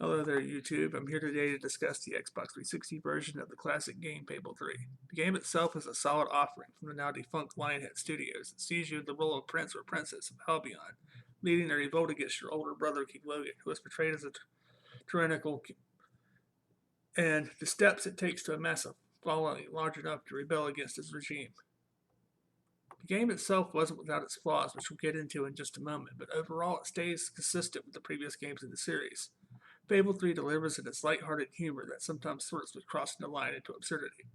Hello there, YouTube. I'm here today to discuss the Xbox 360 version of the classic game Fable 3. The game itself is a solid offering from the now defunct Lionhead Studios that sees you in the role of Prince or Princess of Albion, leading a revolt against your older brother King Logan, who is portrayed as a tyrannical and the steps it takes to amass a following large enough to rebel against his regime. The game itself wasn't without its flaws, which we'll get into in just a moment, but overall it stays consistent with the previous games in the series. Fable 3 delivers in its light-hearted humor that sometimes flirts with crossing the line into absurdity,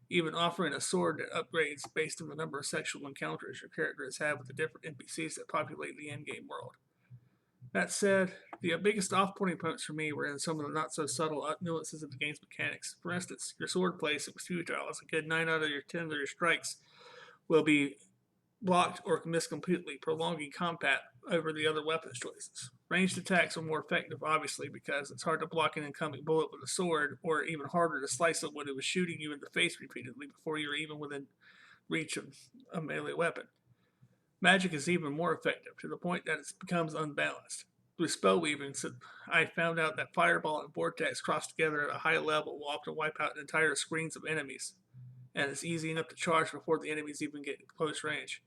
even offering a sword that upgrades based on the number of sexual encounters your character has had with the different NPCs that populate the in-game world. That said, the biggest off-putting points for me were in some of the not-so-subtle nuances of the game's mechanics. For instance, your sword placement was futile, as a good 9 out of your 10 of your strikes will be blocked or missed completely, prolonging combat over the other weapons choices. Ranged attacks are more effective, obviously, because it's hard to block an incoming bullet with a sword, or even harder to slice someone who is shooting you in the face repeatedly before you're even within reach of a melee weapon. Magic is even more effective, to the point that it becomes unbalanced. Through spell weaving, I found out that Fireball and Vortex cross together at a high level will often wipe out entire screens of enemies, and it's easy enough to charge before the enemies even get in close range.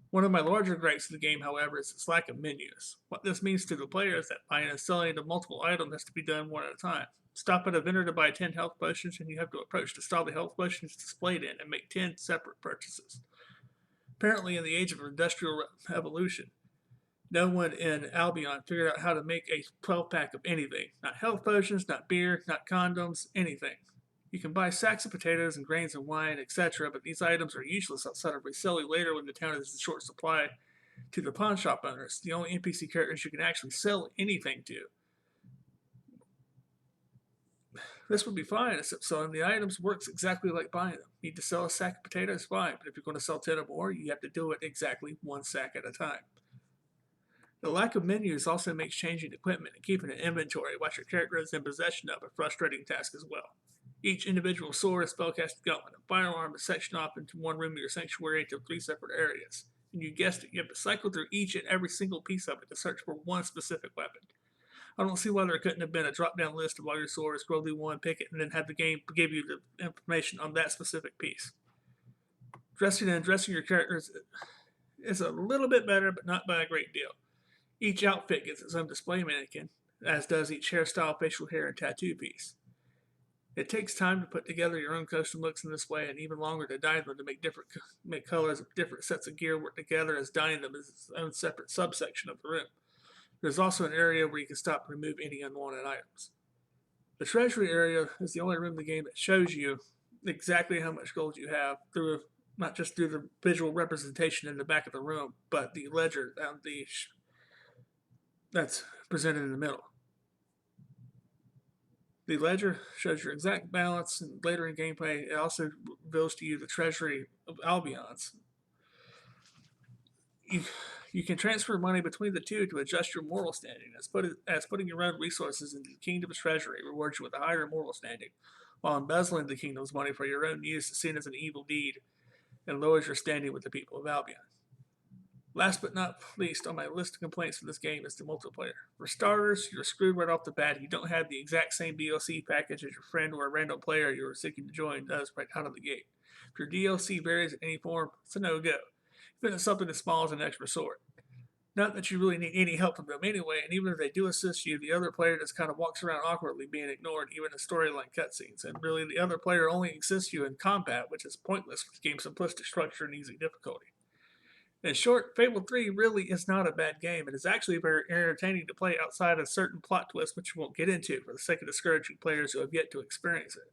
One of my larger gripes of the game, however, is its lack of menus. What this means to the player is that buying and selling of multiple items has to be done one at a time. Stop at a vendor to buy 10 health potions, and you have to approach the stall the health potions displayed in and make 10 separate purchases. Apparently, in the age of industrial evolution, no one in Albion figured out how to make a 12-pack of anything. Not health potions, not beer, not condoms, anything. You can buy sacks of potatoes and grains and wine, etc., but these items are useless outside of reselling later when the town is in short supply to the pawn shop owners, the only NPC characters you can actually sell anything to. This would be fine, except selling the items works exactly like buying them. You need to sell a sack of potatoes, fine, but if you're going to sell 10 or more, you have to do it exactly one sack at a time. The lack of menus also makes changing equipment and keeping an inventory what your character is in possession of a frustrating task as well. Each individual sword, spellcasting gauntlet, and firearm is sectioned off into one room of your sanctuary into 3 separate areas. And you guessed it, you have to cycle through each and every single piece of it to search for one specific weapon. I don't see why there couldn't have been a drop-down list of all your swords, scroll through one, pick it, and then have the game give you the information on that specific piece. Dressing and undressing your characters is a little bit better, but not by a great deal. Each outfit gets its own display mannequin, as does each hairstyle, facial hair, and tattoo piece. It takes time to put together your own custom looks in this way, and even longer to dye them to make colors of different sets of gear work together, as dyeing them is its own separate subsection of the room. There's also an area where you can stop and remove any unwanted items. The treasury area is the only room in the game that shows you exactly how much gold you have through not just through the visual representation in the back of the room, but the ledger that's presented in the middle. The ledger shows your exact balance, and later in gameplay, it also reveals to you the treasury of Albion's. You can transfer money between the two to adjust your moral standing, as putting your own resources into the kingdom's treasury rewards you with a higher moral standing, while embezzling the kingdom's money for your own use is seen as an evil deed and lowers your standing with the people of Albion. Last but not least on my list of complaints for this game is the multiplayer. For starters, you're screwed right off the bat if you don't have the exact same DLC package as your friend or a random player you are seeking to join does right out of the gate. If your DLC varies in any form, it's a no-go, even if it's something as small as an extra sword. Not that you really need any help from them anyway, and even if they do assist you, the other player just kind of walks around awkwardly being ignored, even in storyline cutscenes, and really the other player only assists you in combat, which is pointless with the game's simplistic structure and easy difficulty. In short, Fable 3 really is not a bad game. It is actually very entertaining to play outside of certain plot twists, which we won't get into for the sake of discouraging players who have yet to experience it.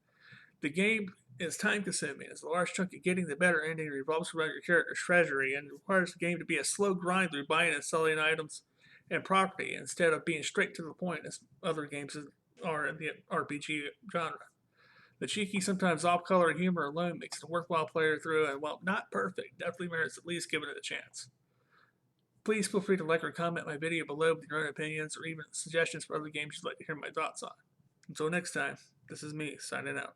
The game is time-consuming, as a large chunk of getting the better ending revolves around your character's treasury and requires the game to be a slow grind through buying and selling items and property instead of being straight to the point as other games are in the RPG genre. The cheeky, sometimes off-color humor alone makes it a worthwhile player through, and while not perfect, definitely merits at least giving it a chance. Please feel free to like or comment my video below with your own opinions or even suggestions for other games you'd like to hear my thoughts on. Until next time, this is me, signing out.